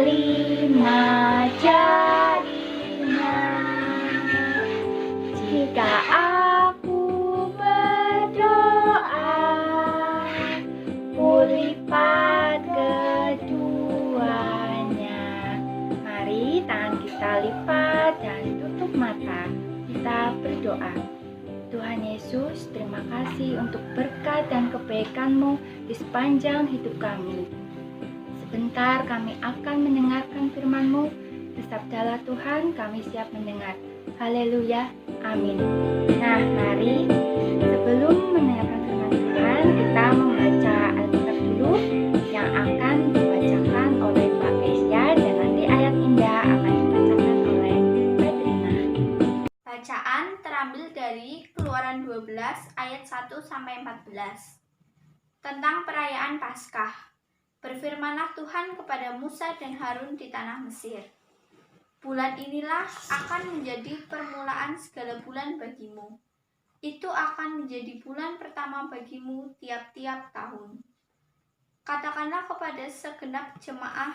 lima jarinya. Jika aku berdoa, kulipat keduanya. Mari tangan kita lipat dan tutup mata. Kita berdoa. Tuhan Yesus, terima kasih untuk berkat dan kebaikan-Mu di sepanjang hidup kami. Sebentar kami akan mendengarkan firman-Mu. Bersabdalah Tuhan, kami siap mendengar. Haleluya, amin. Nah, mari sebelum mendengarkan firman Tuhan, kita membaca Alkitab dulu yang akan dibacakan oleh Mbak Kesia, dan nanti ayat indah akan dibacakan oleh Mbak Trina. Bacaan terambil dari Keluaran 12 ayat 1-14 tentang perayaan Paskah. Berfirmanlah Tuhan kepada Musa dan Harun di tanah Mesir. Bulan inilah akan menjadi permulaan segala bulan bagimu. Itu akan menjadi bulan pertama bagimu tiap-tiap tahun. Katakanlah kepada segenap jemaah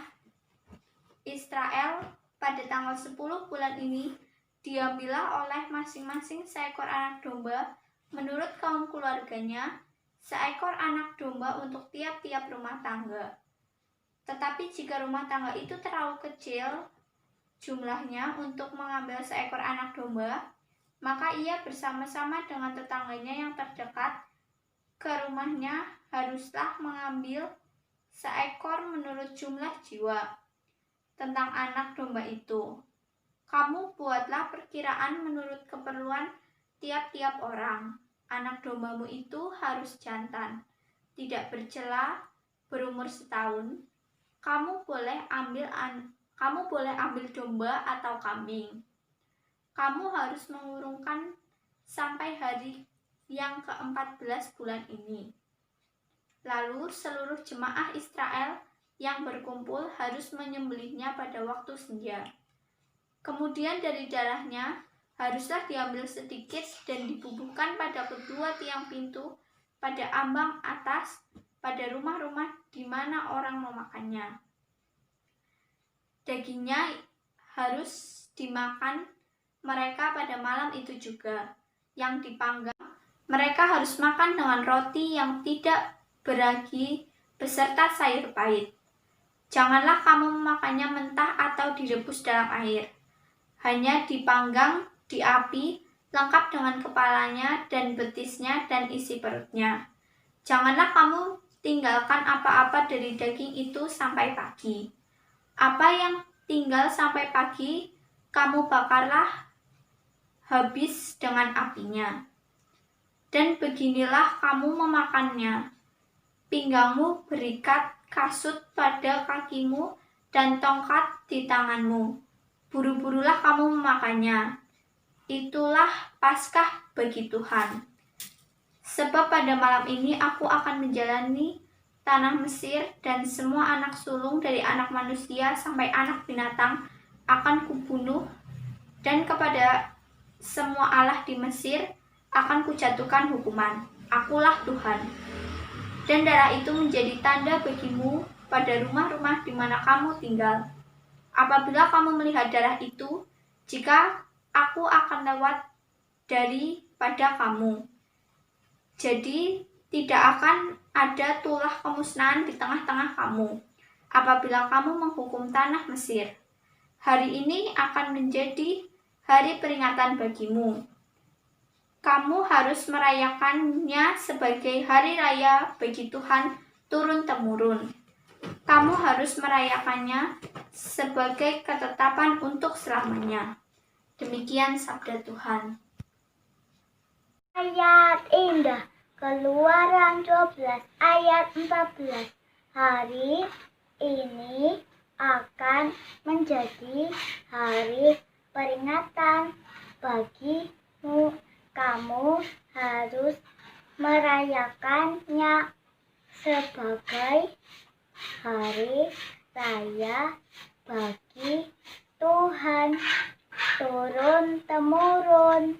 Israel, pada tanggal 10 bulan ini, diambillah oleh masing-masing seekor anak domba menurut kaum keluarganya, seekor anak domba untuk tiap-tiap rumah tangga. Tetapi jika rumah tangga itu terlalu kecil jumlahnya untuk mengambil seekor anak domba, maka ia bersama-sama dengan tetangganya yang terdekat ke rumahnya haruslah mengambil seekor menurut jumlah jiwa. Tentang anak domba itu, kamu buatlah perkiraan menurut keperluan tiap-tiap orang. Anak dombamu itu harus jantan, tidak bercela, berumur setahun. Kamu boleh ambil domba atau kambing. Kamu harus mengurungkan sampai hari yang ke-14 bulan ini. Lalu seluruh jemaah Israel yang berkumpul harus menyembelihnya pada waktu senja. Kemudian dari darahnya haruslah diambil sedikit dan dibubuhkan pada kedua tiang pintu, pada ambang atas, pada rumah-rumah di mana orang memakannya. Dagingnya harus dimakan mereka pada malam itu juga. Yang dipanggang, mereka harus makan dengan roti yang tidak beragi beserta sayur pahit. Janganlah kamu memakannya mentah atau direbus dalam air. Hanya dipanggang di api, lengkap dengan kepalanya dan betisnya dan isi perutnya. Janganlah kamu tinggalkan apa-apa dari daging itu sampai pagi. Apa yang tinggal sampai pagi, kamu bakarlah habis dengan apinya. Dan beginilah kamu memakannya. Pinggangmu berikat kasut pada kakimu dan tongkat di tanganmu. Buru-burulah kamu memakannya. Itulah Paskah bagi Tuhan. Sebab pada malam ini aku akan menjalani tanah Mesir, dan semua anak sulung dari anak manusia sampai anak binatang akan kubunuh, dan kepada semua Allah di Mesir akan kujatuhkan hukuman. Akulah Tuhan. Dan darah itu menjadi tanda bagimu pada rumah-rumah di mana kamu tinggal. Apabila kamu melihat darah itu, jika aku akan lewat daripada kamu. Jadi tidak akan ada tulah kemusnahan di tengah-tengah kamu apabila kamu menghukum tanah Mesir. Hari ini akan menjadi hari peringatan bagimu. Kamu harus merayakannya sebagai hari raya bagi Tuhan turun-temurun. Kamu harus merayakannya sebagai ketetapan untuk selamanya. Demikian sabda Tuhan. Ayat indah, Keluaran 12 ayat 14. Hari ini akan menjadi hari peringatan bagimu. Kamu harus merayakannya sebagai hari raya bagi Tuhan turun-temurun.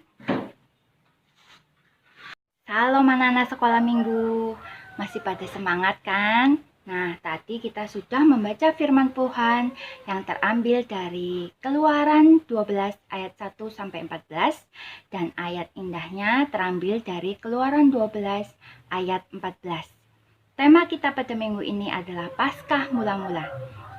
Halo anak-anak sekolah minggu, masih pada semangat kan? Nah, tadi kita sudah membaca firman Tuhan yang terambil dari Keluaran 12 ayat 1 sampai 14 dan ayat indahnya terambil dari Keluaran 12 ayat 14. Tema kita pada minggu ini adalah Paskah mula-mula.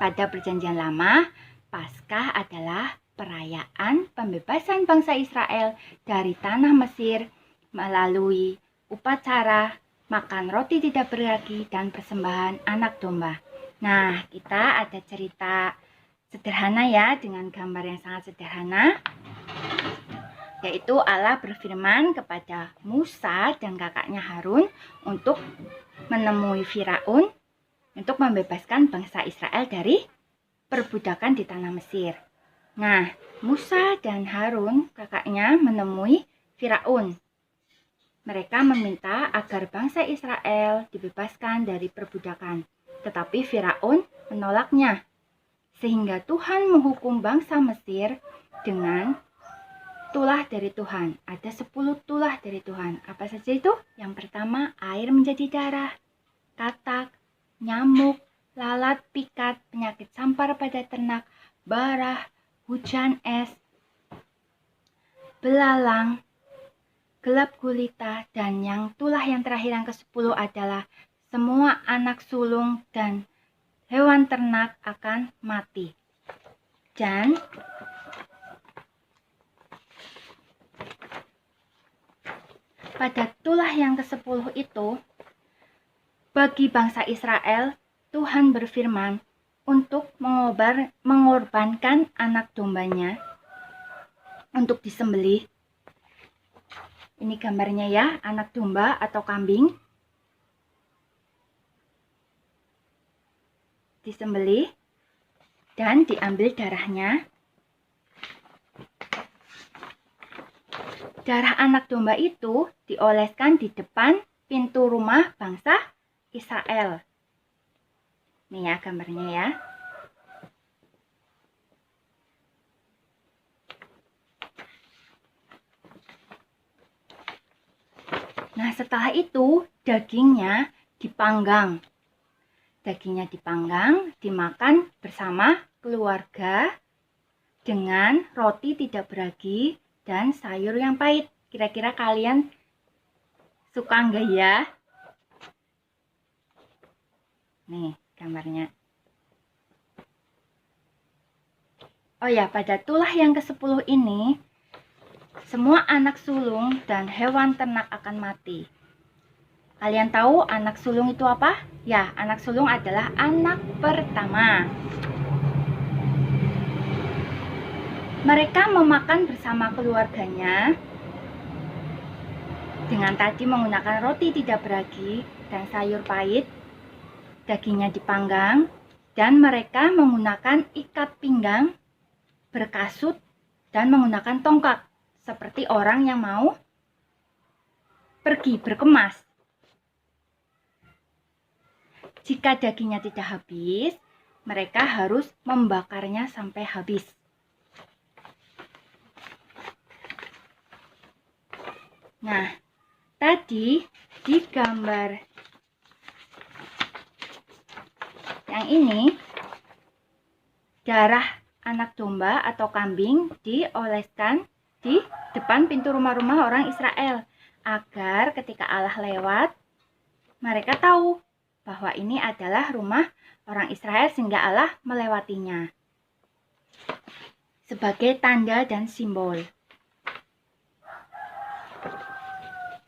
Pada Perjanjian Lama, Paskah adalah perayaan pembebasan bangsa Israel dari tanah Mesir melalui upacara makan roti tidak beragi dan persembahan anak domba. Nah, kita ada cerita sederhana ya, dengan gambar yang sangat sederhana. Yaitu Allah berfirman kepada Musa dan kakaknya Harun untuk menemui Firaun untuk membebaskan bangsa Israel dari perbudakan di tanah Mesir. Nah, Musa dan Harun kakaknya menemui Firaun. Mereka meminta agar bangsa Israel dibebaskan dari perbudakan, tetapi Firaun menolaknya. Sehingga Tuhan menghukum bangsa Mesir dengan tulah dari Tuhan. Ada 10 tulah dari Tuhan. Apa saja itu? Yang pertama, air menjadi darah, katak, nyamuk, lalat, pikat, penyakit sampar pada ternak, barah, hujan es, belalang, gelap gulita, dan yang tulah yang terakhir yang ke-10 adalah semua anak sulung dan hewan ternak akan mati. Dan pada tulah yang ke-10 itu, bagi bangsa Israel, Tuhan berfirman untuk mengorbankan anak dombanya untuk disembelih. Ini gambarnya ya, anak domba atau kambing disembelih dan diambil darahnya. Darah anak domba itu dioleskan di depan pintu rumah bangsa Israel. Nih ya gambarnya ya. Nah, setelah itu dagingnya dipanggang. Dagingnya dipanggang, dimakan bersama keluarga dengan roti tidak beragi dan sayur yang pahit. Kira-kira kalian suka enggak ya? Nih gambarnya. Oh ya, pada tulah yang ke-10 ini, semua anak sulung dan hewan ternak akan mati. Kalian tahu anak sulung itu apa? Ya, anak sulung adalah anak pertama. Mereka memakan bersama keluarganya dengan tadi menggunakan roti tidak beragi dan sayur pahit. Dagingnya dipanggang dan mereka menggunakan ikat pinggang, berkasut, dan menggunakan tongkat seperti orang yang mau pergi berkemas. Jika dagingnya tidak habis, mereka harus membakarnya sampai habis. Nah, tadi di gambar yang ini, darah anak domba atau kambing dioleskan di depan pintu rumah-rumah orang Israel, agar ketika Allah lewat, mereka tahu bahwa ini adalah rumah orang Israel sehingga Allah melewatinya. Sebagai tanda dan simbol.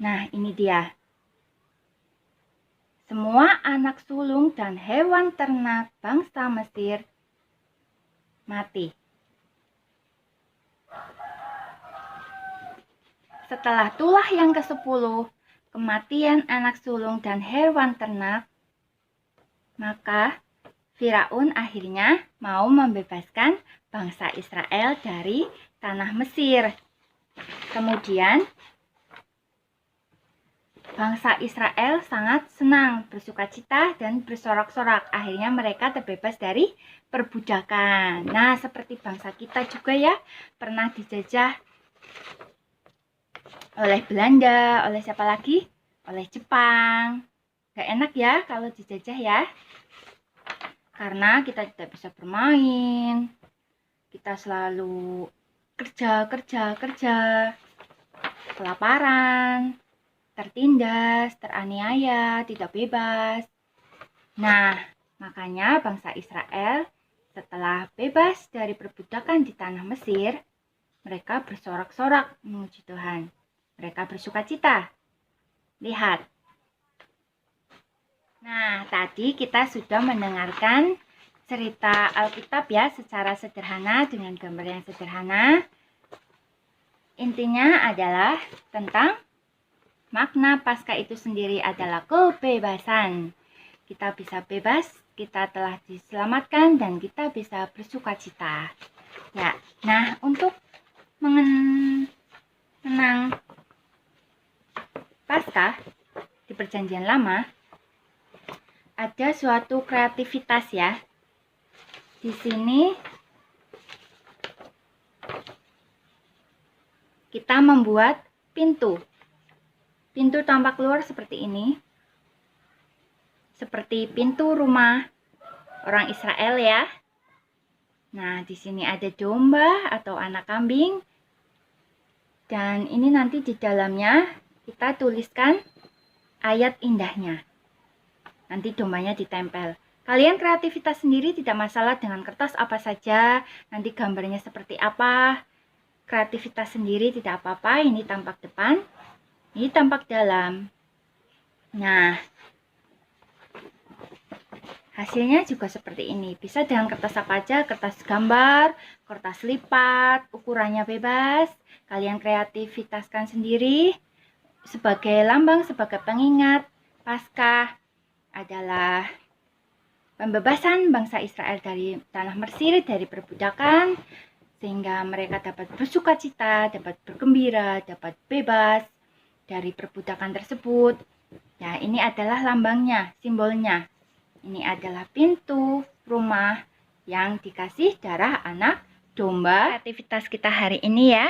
Nah, ini dia. Semua anak sulung dan hewan ternak bangsa Mesir mati. Setelah tulah yang ke-10, kematian anak sulung dan hewan ternak, maka Firaun akhirnya mau membebaskan bangsa Israel dari tanah Mesir. Kemudian bangsa Israel sangat senang, bersukacita, dan bersorak-sorak. Akhirnya mereka terbebas dari perbudakan. Nah, seperti bangsa kita juga ya, pernah dijajah oleh Belanda, oleh siapa lagi? Oleh Jepang. Gak enak ya kalau dijajah ya. Karena kita tidak bisa bermain. Kita selalu kerja, kelaparan, tertindas, teraniaya, tidak bebas. Nah, makanya bangsa Israel setelah bebas dari perbudakan di tanah Mesir, mereka bersorak-sorak memuji Tuhan. Mereka bersukacita. Lihat. Nah, tadi kita sudah mendengarkan cerita Alkitab ya secara sederhana dengan gambar yang sederhana. Intinya adalah tentang makna Paskah itu sendiri adalah kebebasan. Kita bisa bebas, kita telah diselamatkan, dan kita bisa bersukacita. Ya, nah untuk mengenang Paskah di Perjanjian Lama, ada suatu kreativitas ya. Di sini kita membuat pintu. Pintu tampak keluar seperti ini. Seperti pintu rumah orang Israel ya. Nah, di sini ada domba atau anak kambing. Dan ini nanti di dalamnya kita tuliskan ayat indahnya. Nanti dombanya ditempel. Kalian kreativitas sendiri, tidak masalah dengan kertas apa saja. Nanti gambarnya seperti apa. Kreativitas sendiri tidak apa-apa. Ini tampak depan, ini tampak dalam. Nah, hasilnya juga seperti ini. Bisa dengan kertas apa aja, kertas gambar, kertas lipat, ukurannya bebas. Kalian kreativitaskan sendiri sebagai lambang, sebagai pengingat Paskah adalah pembebasan bangsa Israel dari tanah Mesir, dari perbudakan, sehingga mereka dapat bersukacita, dapat bergembira, dapat bebas dari perbudakan tersebut. Nah, ini adalah lambangnya, simbolnya. Ini adalah pintu rumah yang dikasih darah anak domba. Aktivitas kita hari ini ya,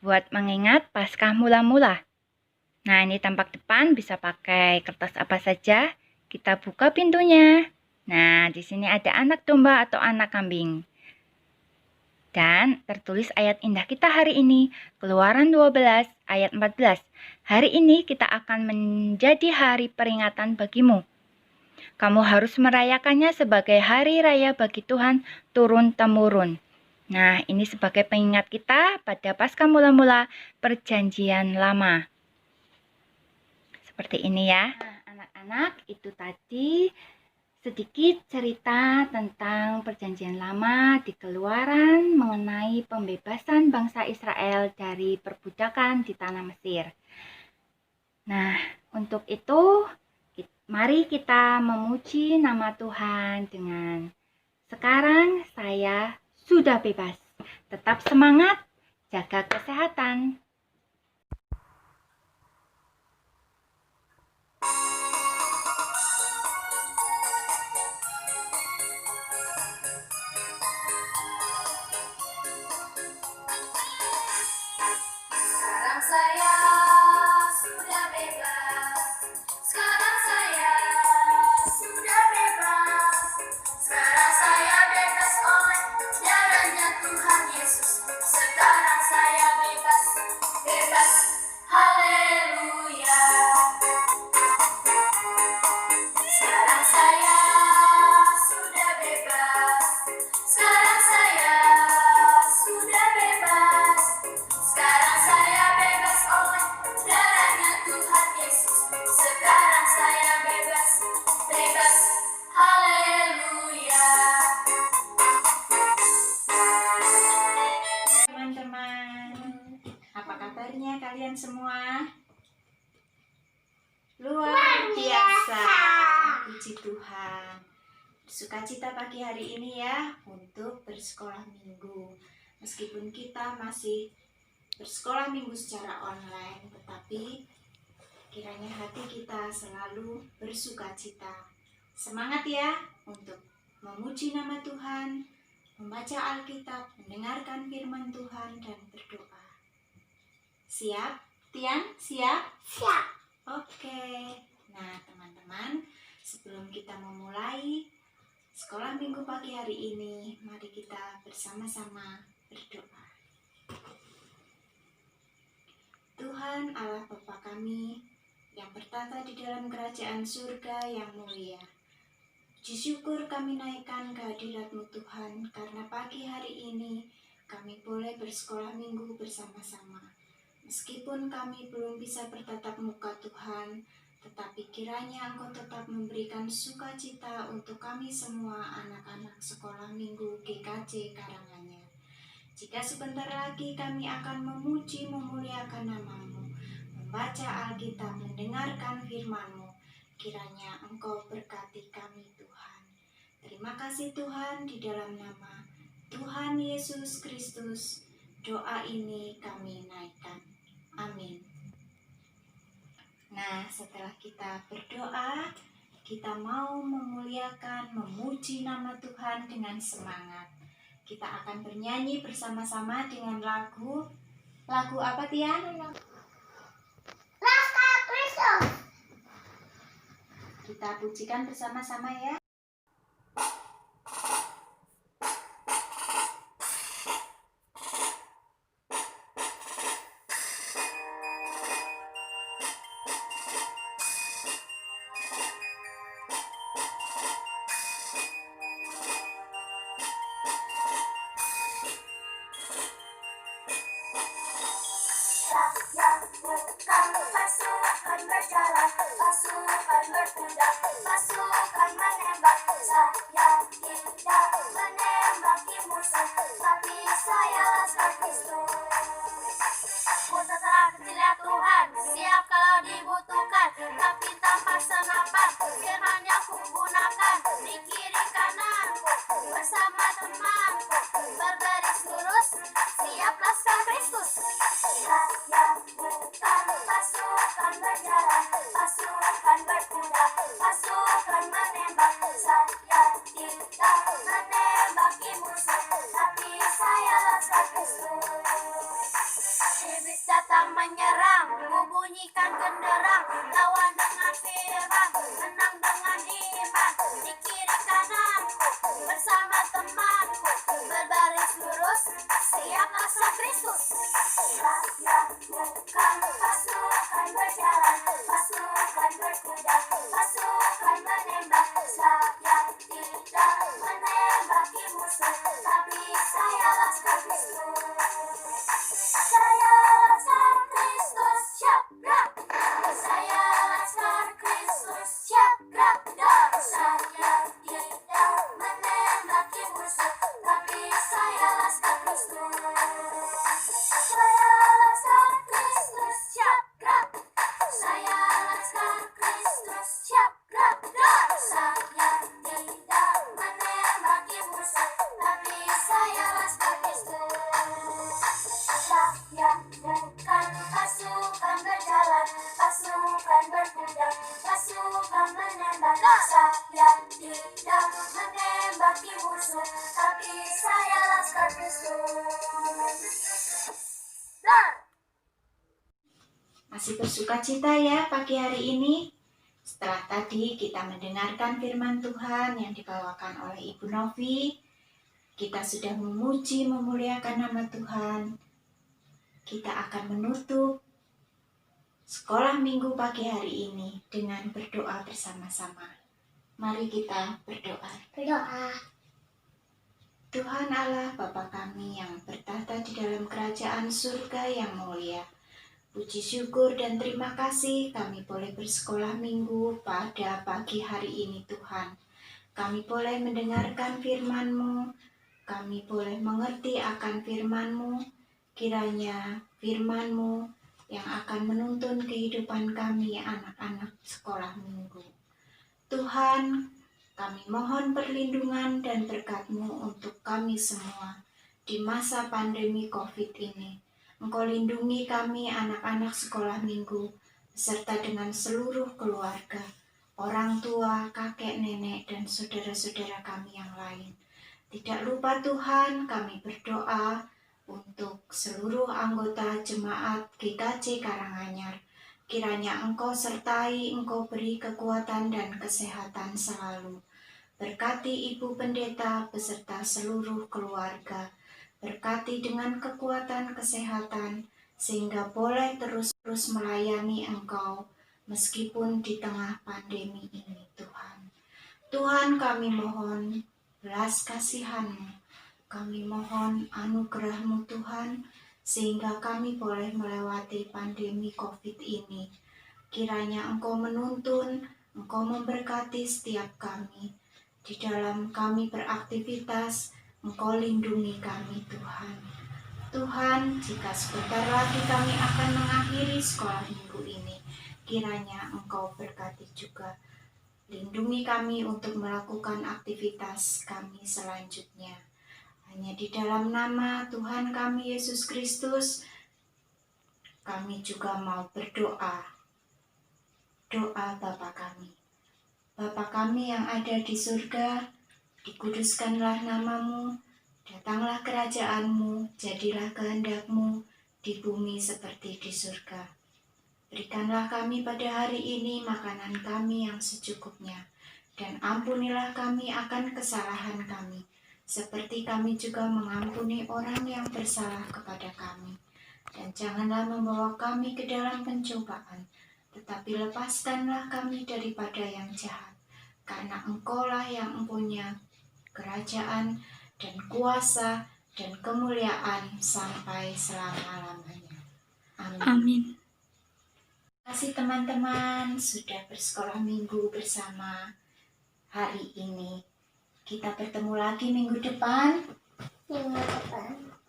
buat mengingat Paskah mula-mula. Nah, ini tampak depan, bisa pakai kertas apa saja. Kita buka pintunya. Nah, di sini ada anak domba atau anak kambing. Dan tertulis ayat indah kita hari ini, Keluaran 12 ayat 14. Hari ini kita akan menjadi hari peringatan bagimu. Kamu harus merayakannya sebagai hari raya bagi Tuhan turun-temurun. Nah, ini sebagai pengingat kita pada Paskah mula-mula Perjanjian Lama. Seperti ini ya. Nah, anak-anak, itu tadi sedikit cerita tentang Perjanjian Lama di Keluaran mengenai pembebasan bangsa Israel dari perbudakan di tanah Mesir. Nah, untuk itu mari kita memuji nama Tuhan dengan sekarang saya sudah bebas. Tetap semangat, jaga kesehatan. Sekarang saya sudah bebas. Sekarang saya sudah bebas. Sekarang saya bebas oleh darahnya Tuhan Yesus. Sekarang saya bebas, bebas. Haleluya. Sekarang saya sudah bebas. Sekarang saya sudah bebas. Sekarang saya bebas oleh darahnya Tuhan Yesus. Sekarang saya bebas, bebas. Haleluya. Teman-teman, apa kabarnya kalian semua? Luar biasa. Puji Tuhan. Sukacita pagi hari ini ya untuk bersekolah minggu. Meskipun kita masih bersekolah minggu secara online, tetapi kiranya hati kita selalu bersukacita. Semangat ya untuk memuji nama Tuhan, membaca Alkitab, mendengarkan firman Tuhan, dan berdoa. Siap? Tian, siap? Siap. Oke. Nah, teman-teman, sebelum kita memulai sekolah minggu pagi hari ini, mari kita bersama-sama berdoa. Tuhan Allah Bapa kami yang bertata di dalam kerajaan surga yang mulia, puji syukur kami naikkan kehadirat-Mu Tuhan, karena pagi hari ini kami boleh bersekolah minggu bersama-sama. Meskipun kami belum bisa bertatap muka Tuhan, tetapi kiranya Engkau tetap memberikan sukacita untuk kami semua anak-anak sekolah minggu GKJ Karanganyar. Jika sebentar lagi kami akan memuji memuliakan nama-Mu, membaca Alkitab, mendengarkan firman-Mu, kiranya Engkau berkati kami Tuhan. Terima kasih Tuhan, di dalam nama Tuhan Yesus Kristus, doa ini kami naikkan. Amin. Nah, setelah kita berdoa, kita mau memuliakan, memuji nama Tuhan dengan semangat. Kita akan bernyanyi bersama-sama dengan lagu apa Tian? Laskar Kristus. Kita pujikan bersama-sama ya. Pasukan berjalan, pasukan berkuda, pasukan menembak. Saya tidak menembaki musuh, tapi saya laskar Kristus. Putra kecilnya Tuhan, siap kalau dibutuhkan, tapi tanpa senapan, firman yang kugunakan di kiri kananku, bersama temanku, berbaris lurus, siap laskar Kristus. Saya bukan pasukan berjalan, pasukan berkuda, pasukan menembak. Saya tidak menembaki musuh, tapi saya laskar Kristus. Iblis datang menyerang, kubunyikan genderang, lawan dengan firman, menang dengan iman. Di kiri kananku, bersama temanku, berbaris lurus, siap laskar Kristus. Saya bukan pasukan berjalan, pasukan berkuda, pasukan menembak. Saya tidak menembaki musuh, tapi saya laskar Kristus. Saya laskar Kristus, siap gerak. Saya laskar Kristus, siap gerak. Saya tidak menembaki musuh, tapi saya laskar Kristus. Saya laskar Kristus, siap gerak. Saya laskar Kristus, siap gerak. Saya tidak menembaki musuh, tapi saya laskar Kristus. Saya bukan pasukan berjalan, pasukan berkuda, pasukan menembak. Saya tidak menembaki musuh, tapi saya laskar Kristus. Masih bersukacita ya pagi hari ini. Setelah tadi kita mendengarkan firman Tuhan yang dibawakan oleh Ibu Novi, kita sudah memuji memuliakan nama Tuhan. Kita akan menutup sekolah minggu pagi hari ini dengan berdoa bersama-sama. Mari kita berdoa. Berdoa. Tuhan Allah Bapa kami yang bertata di dalam kerajaan surga yang mulia, puji syukur dan terima kasih kami boleh bersekolah minggu pada pagi hari ini Tuhan. Kami boleh mendengarkan firman-Mu, kami boleh mengerti akan firman-Mu. Kiranya firman-Mu yang akan menuntun kehidupan kami anak-anak sekolah minggu. Tuhan, kami mohon perlindungan dan berkat-Mu untuk kami semua di masa pandemi COVID ini. Engkau lindungi kami anak-anak sekolah minggu beserta dengan seluruh keluarga, orang tua, kakek, nenek, dan saudara-saudara kami yang lain. Tidak lupa Tuhan, kami berdoa untuk seluruh anggota jemaat GKJ Karanganyar. Kiranya Engkau sertai, Engkau beri kekuatan dan kesehatan selalu. Berkati Ibu Pendeta beserta seluruh keluarga. Berkati dengan kekuatan kesehatan, sehingga boleh terus melayani Engkau meskipun di tengah pandemi ini, Tuhan. Tuhan, kami mohon belas kasihan-Mu. Kami mohon anugerah-Mu, Tuhan, sehingga kami boleh melewati pandemi COVID ini. Kiranya Engkau menuntun, Engkau memberkati setiap kami. Di dalam kami beraktivitas, Engkau lindungi kami, Tuhan. Tuhan, jika sebentar lagi kami akan mengakhiri sekolah minggu ini, kiranya Engkau berkati juga. Lindungi kami untuk melakukan aktivitas kami selanjutnya. Hanya di dalam nama Tuhan kami Yesus Kristus, kami juga mau berdoa. Doa Bapa kami. Bapa kami yang ada di surga, dikuduskanlah nama-Mu, datanglah kerajaan-Mu, jadilah kehendak-Mu di bumi seperti di surga. Berikanlah kami pada hari ini makanan kami yang secukupnya, dan ampunilah kami akan kesalahan kami, seperti kami juga mengampuni orang yang bersalah kepada kami. Dan janganlah membawa kami ke dalam pencobaan, tetapi lepaskanlah kami daripada yang jahat. Karena Engkaulah yang mempunyai kerajaan dan kuasa dan kemuliaan sampai selama-lamanya. Amin. Amin. Terima kasih teman-teman sudah bersekolah minggu bersama hari ini. Kita bertemu lagi minggu depan.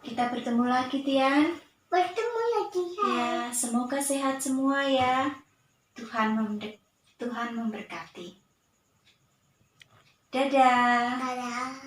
Kita bertemu lagi, Tian. Bertemu lagi. Ya, semoga sehat semua ya. Tuhan memberkati. Dadah. Dadah.